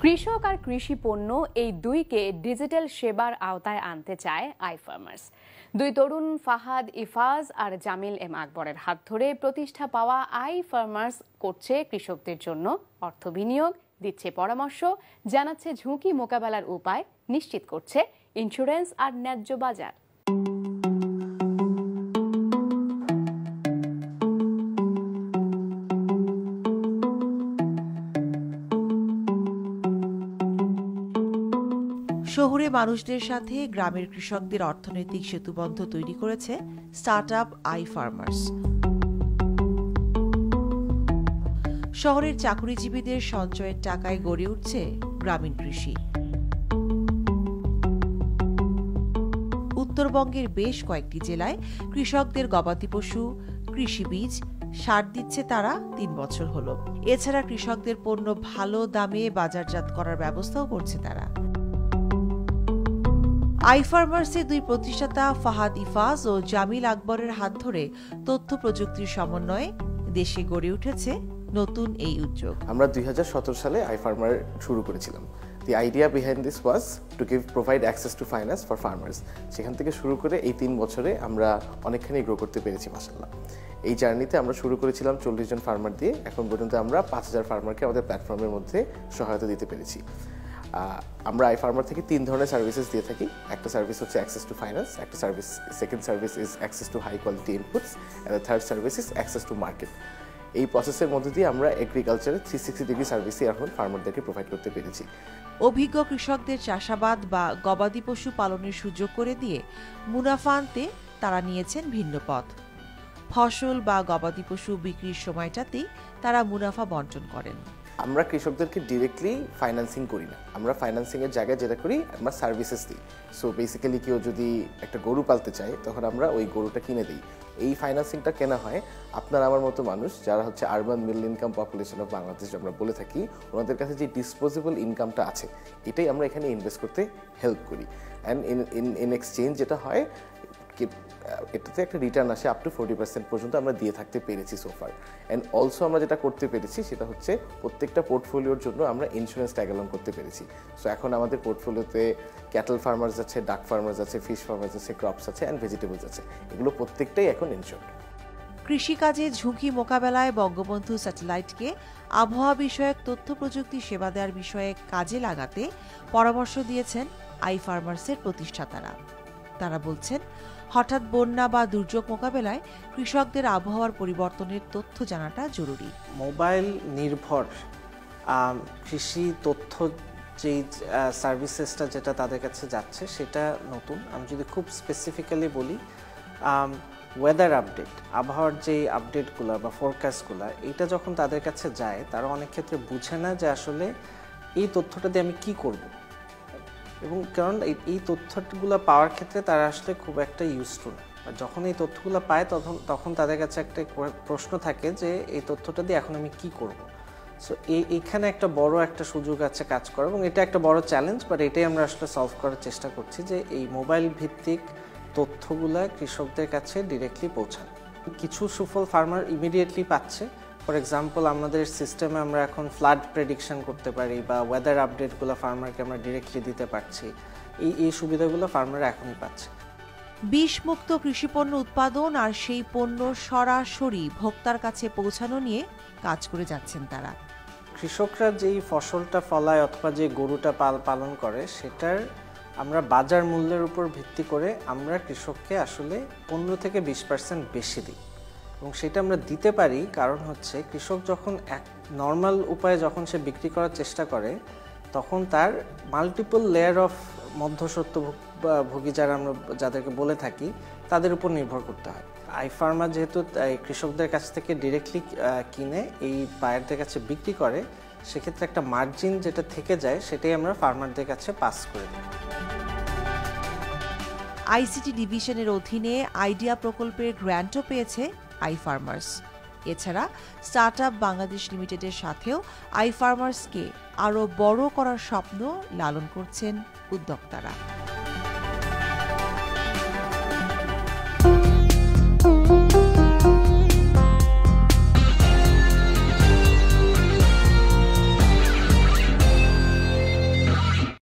কৃষক আর কৃষি পণ্য এই দুইকে ডিজিটাল সেবার আওতায় আনতে চায় আইফার্মার্স। দুই তরুণ ফাহাদ ইফাজ আর জামিল এম আকবরের হাত ধরে প্রতিষ্ঠা পাওয়া আইফার্মার্স করছে কৃষকদের জন্য অর্থ বিনিয়োগ, দিচ্ছে পরামর্শ, জানাচ্ছে ঝুঁকি মোকাবেলার উপায়, নিশ্চিত করছে ইন্স্যুরেন্স আর ন্যায্য বাজার। শহুরে মানুষদের সাথে গ্রামের কৃষকদের অর্থনৈতিক সেতুবন্ধ তৈরি করেছে স্টার্টআপ আইফার্মার্স। শহরের চাকুরিজীবীদের সঞ্চয়ের টাকায় গড়ে উঠছে গ্রামীণ কৃষি। উত্তরবঙ্গের বেশ কয়েকটি জেলায় কৃষকদের গবাদি পশু, কৃষি বীজ, সার দিচ্ছে তারা ৩ বছর হলো। এছাড়া কৃষকদের পণ্য ভালো দামে বাজারজাত করার ব্যবস্থাও করছে তারা। আইফার্মার্সের দুই প্রতিষ্ঠাতা ফাহাদ ইফাজ ও জামিল আকবরের হাত ধরে তথ্য প্রযুক্তির সমন্বয়ে দেশে গড়ে উঠেছে নতুন এই উদ্যোগ। আমরা ২০১৭ সালে আইফার্মার শুরু করেছিলাম। The idea behind this was to provide access to finance for farmers. সেখান থেকে শুরু করে এই ৩ বছরে আমরা অনেকখানি গ্রো করতে পেরেছি মাশাআল্লাহ। এই জার্নিতে আমরা শুরু করেছিলাম ৪০ জন ফার্মার দিয়ে, এখন পর্যন্ত আমরা ৫,০০০ ফার্মারকে আমাদের প্ল্যাটফর্মের মধ্যে সহায়তা দিতে পেরেছি। আমরা আইফার্মার থেকে ৩ ধরনের সার্ভিসেস দিয়ে থাকি। একটা সার্ভিস হচ্ছে অ্যাক্সেস টু ফাইন্যান্স, একটা service, second service is access to high quality inputs, and the third service is access to market. এই প্রসেসের মধ্যে দিয়ে আমরা এগ্রিকালচারের 360 ডিগ্রি সার্ভিসই এখন ফার্মারদেরকে প্রোভাইড করতে পেরেছি। অভিজ্ঞ কৃষকদের চাষাবাদ বা গবাদি পশু পালনের সুযোগ করে দিয়ে মুনাফা আনতে তারা নিয়েছেন ভিন্ন পথ। ফসল বা গবাদি পশু বিক্রির সময়টাতেই তারা মুনাফা বণ্টন করেন। আমরা কৃষকদেরকে ডিরেক্টলি ফাইন্যান্সিং করি না, আমরা ফাইন্যান্সিংয়ের জায়গায় যেটা করি আমরা সার্ভিসেস দিই। সো বেসিক্যালি কেউ যদি একটা গরু পালতে চায় তখন আমরা ওই গরুটা কিনে দিই। এই ফাইন্যান্সিংটা কেনা হয় আপনার আমার মতো মানুষ যারা হচ্ছে urban middle income population of Bangladesh আমরা বলে থাকি, ওনাদের কাছে যে ডিসপোজেবল ইনকামটা আছে এটাই আমরা এখানে ইনভেস্ট করতে হেল্প করি। অ্যান্ড ইন এক্সচেঞ্জ যেটা হয় এটাতে একটা রিটার্ন আসে আপ টু 40% পর্যন্ত আমরা দিয়ে থাকতে পেরেছি সোফার। অ্যান্ড অলসো আমরা যেটা করতে পেরেছি সেটা হচ্ছে প্রত্যেকটা পোর্টফোলিওর জন্য আমরা ইন্স্যুরেন্স ট্যাগ অ্যালং করতে পেরেছি। সো এখন আমাদের পোর্টফোলিওতে ক্যাটল ফার্মার্স আছে, ডাক ফার্মার্স আছে, ফিশ ফার্মার্স আছে, ক্রপস আছে অ্যান্ড ভেজিটেবলস আছে, এগুলো প্রত্যেকটাই এখন ইনস্যুরড। কৃষিকাজে ঝুঁকি মোকাবেলায় বঙ্গবন্ধু স্যাটেলাইটকে আবহাওয়া বিষয়ক তথ্য প্রযুক্তি সেবা দেওয়ার বিষয়ে কাজে লাগাতে পরামর্শ দিয়েছেন আইফার্মার্সের প্রতিষ্ঠাতারা। তারা বলছেন, হঠাৎ বন্যা বা দুর্যোগ মোকাবেলায় কৃষকদের আবহাওয়ার পরিবর্তনের তথ্য জানাটা জরুরি। মোবাইল নির্ভর কৃষি তথ্য যেই সার্ভিসেসটা যেটা তাদের কাছে যাচ্ছে সেটা নতুন। আমি যদি খুব স্পেসিফিক্যালি বলি, ওয়েদার আপডেট, আবহাওয়ার যে আপডেটগুলো বা ফোরকাস্টগুলো, এটা যখন তাদের কাছে যায় তারা অনেক ক্ষেত্রে বুঝে না যে আসলে এই তথ্যটা দিয়ে আমি কি করব। এবং কারণ এই তথ্যগুলো পাওয়ার ক্ষেত্রে তারা আসলে খুব একটা ইউজফুল না। যখন এই তথ্যগুলো পায় তখন তাদের কাছে একটা প্রশ্ন থাকে যে এই তথ্যটা দিয়ে এখন আমি কি করব। সো এইখানে একটা বড় একটা সুযোগ আছে কাজ করার, এবং এটা একটা বড় চ্যালেঞ্জ, বাট এটাই আমরা আসলে সলভ করার চেষ্টা করছি যে এই মোবাইল ভিত্তিক তথ্যগুলা কৃষকদের কাছে ডিরেক্টলি পৌঁছানো। কিছু সুফল ফার্মার ইমিডিয়েটলি পাচ্ছে। ফর এক্সাম্পল, আমাদের সিস্টেমে আমরা এখন ফ্লাড প্রেডিকশন করতে পারি বা ওয়েদার আপডেটগুলো ফার্মারকে আমরা ডিরেক্টলি দিতে পারছি। এই সুবিধাগুলো ফার্মাররা এখনই পাচ্ছে। বিষমুক্ত কৃষিপণ্য উৎপাদন আর সেই পণ্য সরাসরি ভোক্তার কাছে পৌঁছানো নিয়ে কাজ করে যাচ্ছেন তারা। কৃষকরা যেই ফসলটা ফলায় অথবা যে গরুটা পালন করে সেটার আমরা বাজার মূল্যের উপর ভিত্তি করে আমরা কৃষককে আসলে 15 থেকে 20% বেশি দিই। এবং সেটা আমরা দিতে পারি কারণ হচ্ছে কৃষক যখন এক নর্মাল উপায়ে যখন সে বিক্রি করার চেষ্টা করে তখন তার মাল্টিপল লেয়ার অফ মধ্যস্বত্বভোগী আমরা যাদেরকে বলে থাকি তাদের উপর নির্ভর করতে হয়। আইফার্মা যেহেতু কৃষকদের কাছ থেকে ডিরেক্টলি কিনে এই বায়ারদের কাছে বিক্রি করে, সেক্ষেত্রে একটা মার্জিন যেটা থেকে যায় সেটাই আমরা ফার্মারদের কাছে পাস করে দিই। আইসিটি ডিভিশনের অধীনে আইডিয়া প্রকল্পের গ্র্যান্টও পেয়েছে আইফার্মার্স। এছাড়া স্টার্টআপ বাংলাদেশ লিমিটেডের সাথেও আইফার্মার্সকে আরও বড় করার স্বপ্ন লালন করছেন উদ্যোক্তারা।